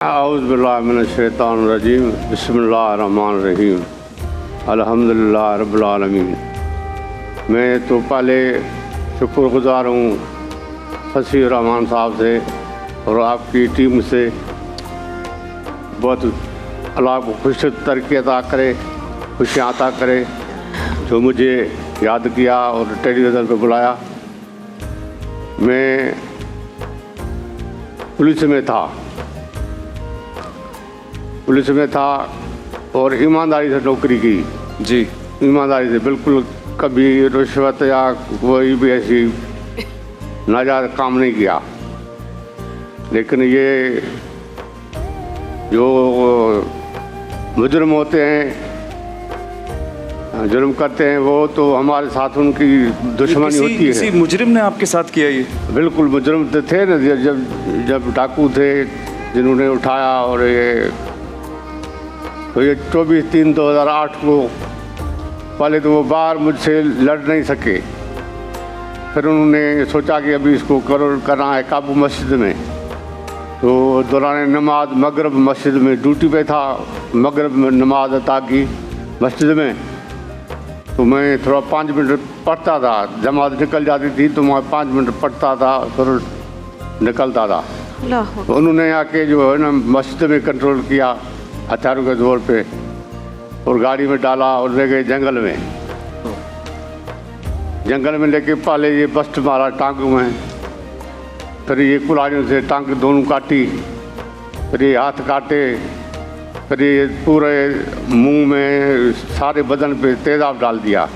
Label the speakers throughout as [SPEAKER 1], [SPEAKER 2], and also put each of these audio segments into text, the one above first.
[SPEAKER 1] औज़ुबिल्लाहिमिनश्शैतानिर्रजीम बिस्मिल्लाहिर्रहमानिर्रहीम अल्हम्दुलिल्लाह रब्बिल आलमीन। मैं तो पहले शुक्रगुज़ार हूँ फसीह रहमान साहब से और आपकी टीम से। बहुत अल्लाह को खुश तरक्की अता करे, खुशियाँ अता करे, जो मुझे याद किया और टेलीविज़न पर बुलाया। मैं पुलिस में था और ईमानदारी से नौकरी की जी, ईमानदारी से, बिल्कुल कभी रिश्वत या कोई भी ऐसी नाजायज़ काम नहीं किया। लेकिन ये जो मुजरिम होते हैं, जुर्म करते हैं, वो तो हमारे साथ उनकी दुश्मनी होती है।
[SPEAKER 2] किसी मुजरिम ने आपके साथ किया ये?
[SPEAKER 1] बिल्कुल, मुजरिम तो थे ना, जब डाकू थे जिन्होंने उठाया। और ये 24/3/2008 को, पहले तो वो बाहर मुझसे लड़ नहीं सके, फिर उन्होंने सोचा कि अभी इसको करना है काबू मस्जिद में। तो दौरान नमाज मगरिब मस्जिद में ड्यूटी पे था, मगरिब में नमाज अता की मस्जिद में। तो मैं थोड़ा 5 मिनट पढ़ता था, जमात निकल जाती थी तो मैं 5 मिनट पढ़ता था, फिर निकलता था। तो उन्होंने आके जो है ना मस्जिद में कंट्रोल किया हथियारों के जोर पे, और गाड़ी में डाला और ले गए जंगल में। जंगल में लेके पहले ये बस्ट मारा टांग में, फिर ये कुल्हाड़ियों से टांग दोनों काटी, फिर ये हाथ काटे, फिर ये पूरे मुंह में सारे बदन पे तेज़ाब डाल दिया।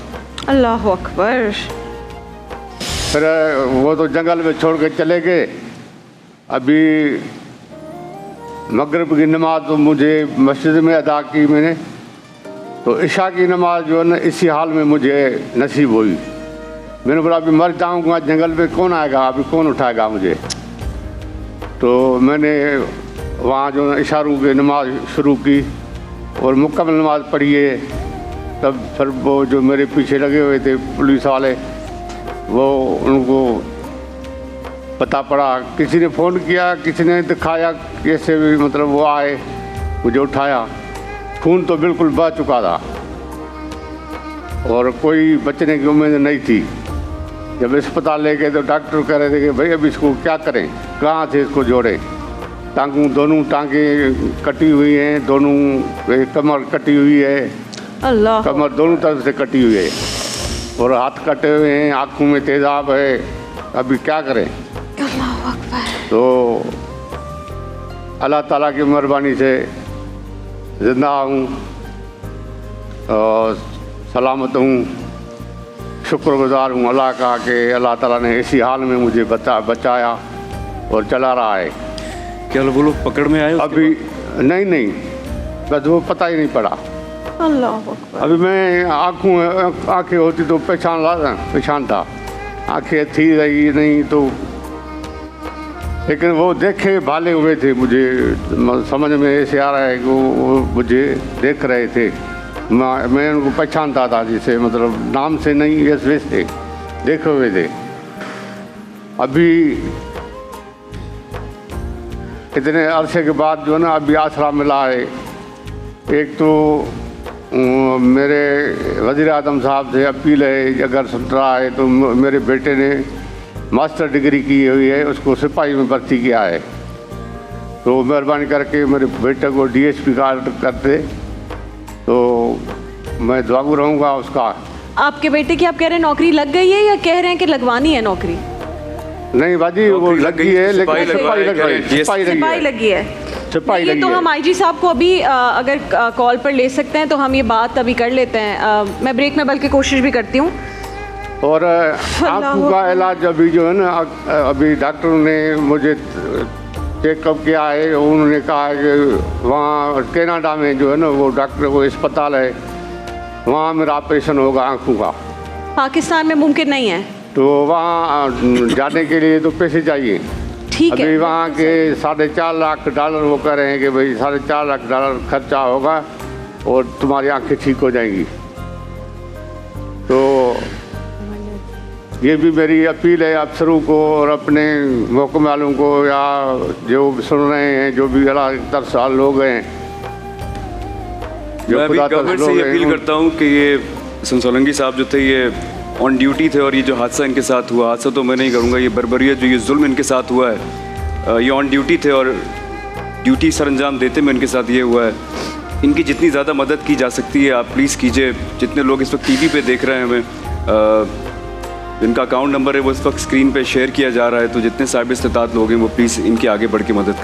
[SPEAKER 3] अल्लाह अकबर।
[SPEAKER 1] फिर वो तो जंगल में छोड़ के चले गए। अभी मगरिब की नमाज तो मुझे मस्जिद में अदा की मैंने, तो इशा की नमाज जो है ना इसी हाल में मुझे नसीब हुई। मैंने बोला अभी मर जाऊंगा, जंगल में कौन आएगा, अभी कौन उठाएगा मुझे। तो मैंने वहाँ जो इशारों की नमाज शुरू की और मुकम्मल नमाज पढ़ी है। तब फिर वो जो मेरे पीछे लगे हुए थे पुलिस वाले, वो उनको पता पड़ा, किसी ने फ़ोन किया, किसी ने दिखाया, कैसे भी मतलब वो आए, मुझे उठाया। खून तो बिल्कुल बह चुका था और कोई बचने की उम्मीद नहीं थी। जब अस्पताल ले गए तो डॉक्टर कह रहे थे कि भाई अब इसको क्या करें, कहाँ से इसको जोड़ें। दोनों टांगें कटी हुई हैं, दोनों कमर कटी हुई है,
[SPEAKER 3] अल्लाह, कमर
[SPEAKER 1] दोनों तरफ से कटी हुई है और हाथ कटे हुए हैं, आँखों में तेज़ाब है। अभी क्या करें। तो अल्लाह ताला की मेहरबानी से ज़िंदा हूँ और सलामत हूँ। शुक्रगुज़ार हूँ अल्लाह का कि अल्लाह ताला ने इसी हाल में मुझे बचाया और चला रहा है।
[SPEAKER 2] क्या वो लोग पकड़ में आए?
[SPEAKER 1] अभी नहीं, बस वो पता ही नहीं पड़ा।
[SPEAKER 3] अल्लाह,
[SPEAKER 1] अभी मैं आँखें होती तो पहचान था, आँखें थी रही नहीं तो, लेकिन वो देखे भाले हुए थे। मुझे समझ में ऐसे आ रहा है कि वो मुझे देख रहे थे। मैं उनको पहचानता था, जिसे मतलब नाम से नहीं, इस वजह से देखे हुए थे। अभी इतने अरसे के बाद जो है ना अभी आसरा मिला है। एक तो मेरे वज़ीर आज़म साहब से अपील है, अगर सुन रहा है तो मेरे बेटे ने मास्टर डिग्री की हुई है, उसको सिपाही में भर्ती किया है, तो मेहरबानी करके मेरे बेटे को DSP कार्ड कर दे तो मैं दुआगू रहूँगा उसका।
[SPEAKER 3] आपके बेटे की आप कह रहे हैं नौकरी लग गई है या कह रहे हैं कि लगवानी है नौकरी?
[SPEAKER 1] नहीं बाजी, वो लग गई है, लेकिन सिपाही
[SPEAKER 3] लगी है। तो हम IG साहब को अभी अगर कॉल पर ले सकते हैं तो हम ये बात अभी कर लेते हैं। मैं ब्रेक में बल्कि कोशिश भी करती हूँ।
[SPEAKER 1] और आँखों का इलाज अभी जो है ना, अभी डॉक्टरों ने मुझे चेकअप किया है, उन्होंने कहा है कि वहाँ कनाडा में जो है ना वो डॉक्टर को अस्पताल है, वहाँ मेरा ऑपरेशन होगा आँखों का।
[SPEAKER 3] पाकिस्तान में मुमकिन नहीं है,
[SPEAKER 1] तो वहाँ जाने के लिए तो पैसे चाहिए।
[SPEAKER 3] ठीक है,
[SPEAKER 1] अभी वहाँ के $4.5 लाख वो कह रहे हैं कि भाई $4.5 लाख खर्चा होगा और तुम्हारी आँखें ठीक हो जाएंगी। तो ये भी मेरी अपील है अफसरों को और अपने महकमे वालों को या जो सुन रहे हैं, जो भी अलातर साल लोग हैं,
[SPEAKER 2] मैं भी गवर्नमेंट से ये अपील करता हूँ कि ये सोलंकी साहब जो थे ये ऑन ड्यूटी थे और ये जो हादसा इनके साथ हुआ, हादसा तो मैं नहीं करूँगा, ये बर्बरियत जो ये जुल्म इनके साथ हुआ है, ये ऑन ड्यूटी थे और ड्यूटी सर अंजाम देते में इनके साथ ये हुआ है। इनकी जितनी ज़्यादा मदद की जा सकती है आप प्लीज़ कीजिए। जितने लोग इस वक्त टीवी पे देख रहे हैं हमें, जिनका अकाउंट नंबर है वो इस वक्त स्क्रीन पे शेयर किया जा रहा है, तो जितने साहिब इस्तेताअत लोग हैं वो प्लीज़ इनकी आगे बढ़ के मदद करें।